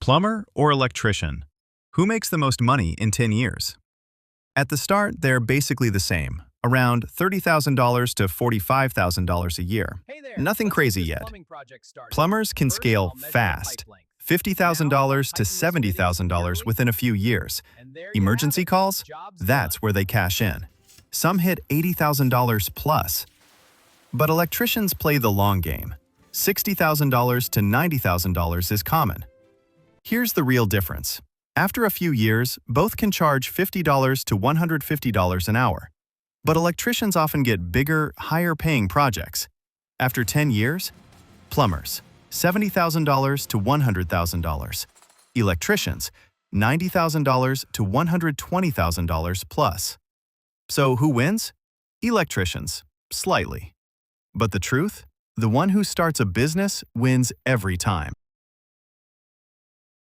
Plumber or electrician? Who makes the most money in 10 years? At the start, they're basically the same, around $30,000 to $45,000 a year. Hey there, Nothing let's get crazy this yet. plumbing project started. Plumbers can First, scale I'll measure the fast, pipe length. $50,000 to Now, I'll tighten this fitting $70,000 securely. within a few years. And there you Emergency have it. calls? Job's That's done. where they cash in. Some hit $80,000 plus. But electricians play the long game. $60,000 to $90,000 is common. Here's the real difference. After a few years, both can charge $50 to $150 an hour. But electricians often get bigger, higher-paying projects. After 10 years, plumbers, $70,000 to $100,000. Electricians, $90,000 to $120,000 plus. So who wins? Electricians, slightly. But the truth? The one who starts a business wins every time.